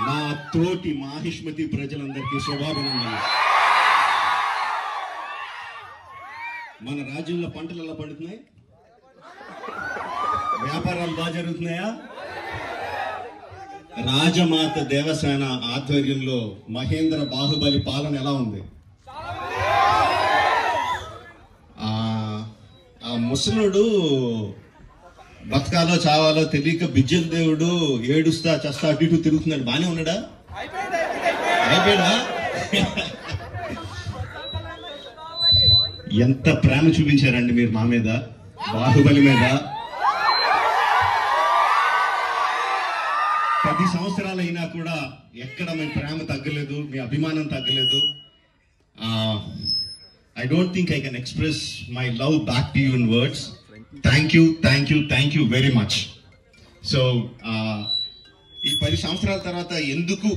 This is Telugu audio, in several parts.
నా తోటి మాహిష్మతి ప్రజలందరికీ శుభాభినందనలు. మన రాజ్యంలో పంటలు ఎలా పండుతున్నాయి? వ్యాపారాలు బాగా జరుగుతున్నాయా? రాజమాత దేవసేన ఆధ్వర్యంలో మహేంద్ర బాహుబలి పాలన ఎలా ఉంది? ఆ ముసలుడు బతకాలో చావాలో తెలియక బిజ్జల దేవుడు ఏడుస్తా చస్తా అటు ఇటు తిరుగుతున్నాడు. బానే ఉన్నాడా? అయిపోయాడా? ఎంత ప్రేమ చూపించారండి మీరు మా మీద, బాహుబలి మీద. 10 సంవత్సరాలు అయినా కూడా ఎక్కడ మీ ప్రేమ తగ్గలేదు, మీ అభిమానం తగ్గలేదు. I don't think I can express my love back to you in words. Thank you very much. So, ఈ 10 సంవత్సరాల తర్వాత ఎందుకు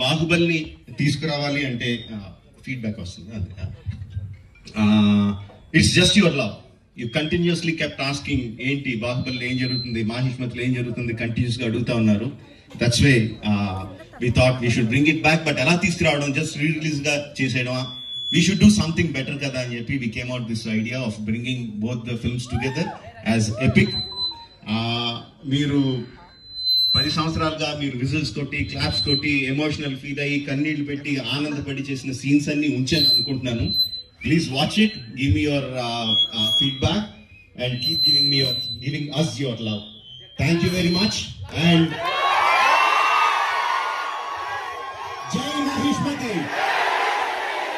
బాహుబలిని తీసుకురావాలి అంటే ఫీడ్బ్యాక్ వస్తుంది. It's just your love. You continuously kept asking ఏంటి బాహుబలిలో ఏం జరుగుతుంది, మాహిష్మతిలో ఏం జరుగుతుంది, కంటిన్యూస్గా అడుగుతా ఉన్నారు. That's way we thought we should bring it back. But ఎలా తీసుకురావడం, జస్ట్ రిలీజ్గా చేసేయడమా? We should do something better kada అని చెప్పి we came out this idea of bringing both the films together as epic. మీరు 10 సంవత్సరాలుగా మీరు విజిల్స్ కొట్టి, క్లాప్స్ కొట్టి, ఎమోషనల్ ఫీల్ అయ్యి, కన్నీళ్లు పెట్టి, ఆనందపడి చేసిన సీన్స్ అన్ని ఉంచాను అనుకుంటున్నాను. Please watch it, give me your feedback and keep giving us your love. Thank you very much. And